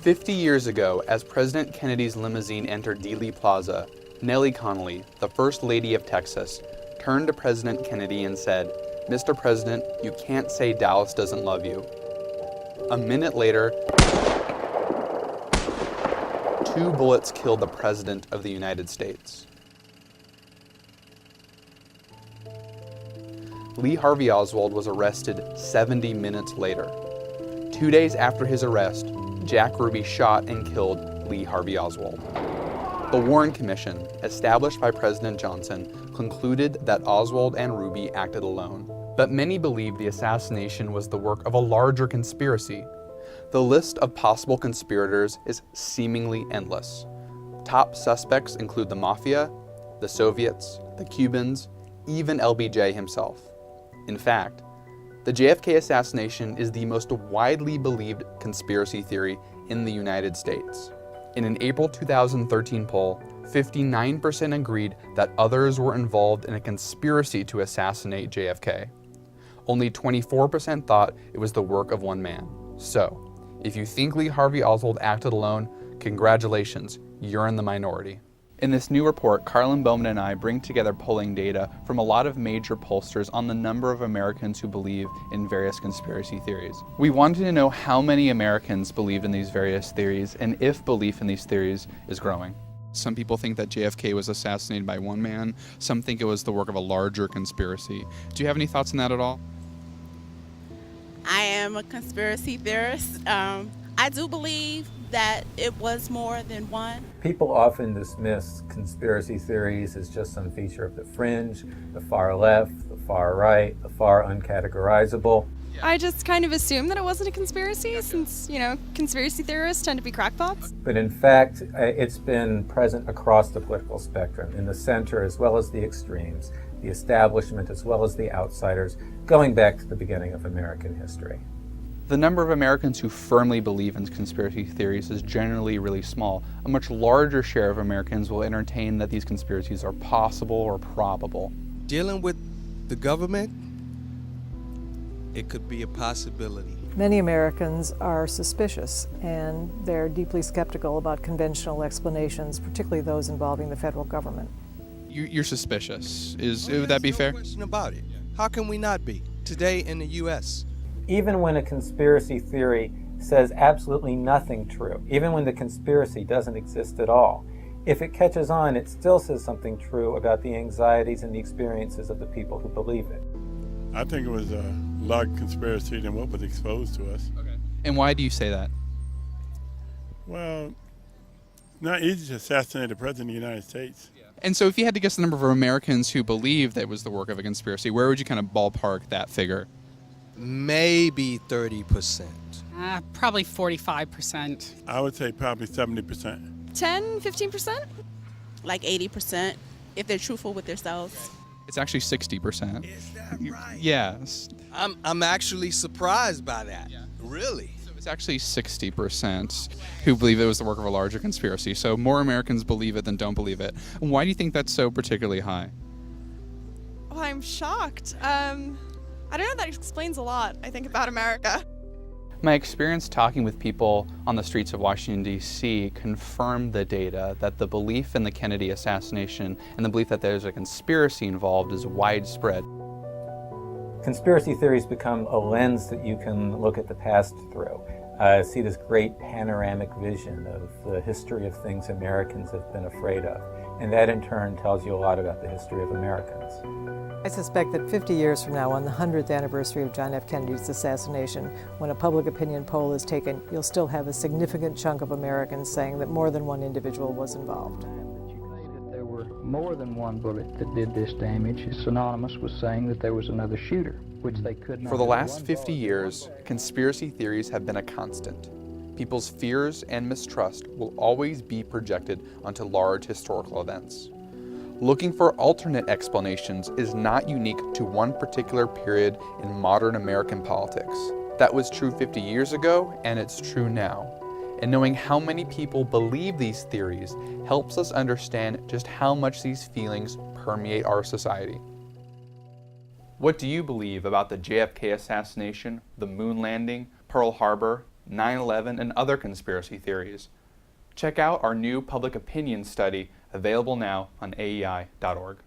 50 years ago, as President Kennedy's limousine entered Dealey Plaza, Nellie Connolly, the First Lady of Texas, turned to President Kennedy and said, "Mr. President, you can't say Dallas doesn't love you." A minute later, 2 bullets killed the President of the United States. Lee Harvey Oswald was arrested 70 minutes later. 2 days after his arrest, Jack Ruby shot and killed Lee Harvey Oswald. The Warren Commission, established by President Johnson, concluded that Oswald and Ruby acted alone. But many believe the assassination was the work of a larger conspiracy. The list of possible conspirators is seemingly endless. Top suspects include the Mafia, the Soviets, the Cubans, even LBJ himself. In fact, the JFK assassination is the most widely believed conspiracy theory in the United States. In an April 2013 poll, 59% agreed that others were involved in a conspiracy to assassinate JFK. Only 24% thought it was the work of one man. So, if you think Lee Harvey Oswald acted alone, congratulations, you're in the minority. In this new report, Carlin Bowman and I bring together polling data from a lot of major pollsters on the number of Americans who believe in various conspiracy theories. We wanted to know how many Americans believed in these various theories and if belief in these theories is growing. Some people think that JFK was assassinated by one man. Some think it was the work of a larger conspiracy. Do you have any thoughts on that at all? I am a conspiracy theorist. I do believe that it was more than one. People often dismiss conspiracy theories as just some feature of the fringe, the far left, the far right, the far uncategorizable. I just kind of assumed that it wasn't a conspiracy since, conspiracy theorists tend to be crackpots. But in fact, it's been present across the political spectrum, in the center as well as the extremes, the establishment as well as the outsiders, going back to the beginning of American history. The number of Americans who firmly believe in conspiracy theories is generally really small. A much larger share of Americans will entertain that these conspiracies are possible or probable. Dealing with the government, it could be a possibility. Many Americans are suspicious and they're deeply skeptical about conventional explanations, particularly those involving the federal government. You're suspicious. Would that be fair? No question about it. How can we not be? Today in the U.S. Even when a conspiracy theory says absolutely nothing true, even when the conspiracy doesn't exist at all, if it catches on, it still says something true about the anxieties and the experiences of the people who believe it. I think it was a larger conspiracy than what was exposed to us. Okay. And why do you say that? Well, it's not easy to assassinate the President of the United States. And so if you had to guess the number of Americans who believe that it was the work of a conspiracy, where would you kind of ballpark that figure? Maybe 30%. Probably 45%. I would say probably 70%. 10, 15%? Like 80%, if they're truthful with themselves. It's actually 60%. Is that right? Yes. I'm actually surprised by that. Yeah. Really? So it's actually 60% who believe it was the work of a larger conspiracy. So more Americans believe it than don't believe it. And why do you think that's so particularly high? Well, I'm shocked. I don't know, that explains a lot, I think, about America. My experience talking with people on the streets of Washington, D.C. confirmed the data that the belief in the Kennedy assassination and the belief that there's a conspiracy involved is widespread. Conspiracy theories become a lens that you can look at the past through. See this great panoramic vision of the history of things Americans have been afraid of. And that in turn tells you a lot about the history of Americans. I suspect that 50 years from now, on the 100th anniversary of John F. Kennedy's assassination, when a public opinion poll is taken, you'll still have a significant chunk of Americans saying that more than one individual was involved. That you say that there were more than one bullet that did this damage is synonymous with saying that there was another shooter, which they could not. For the last 50 years, conspiracy theories have been a constant. People's fears and mistrust will always be projected onto large historical events. Looking for alternate explanations is not unique to one particular period in modern American politics. That was true 50 years ago, and it's true now. And knowing how many people believe these theories helps us understand just how much these feelings permeate our society. What do you believe about the JFK assassination, the moon landing, Pearl Harbor, 9/11, and other conspiracy theories. Check out our new public opinion study available now on AEI.org.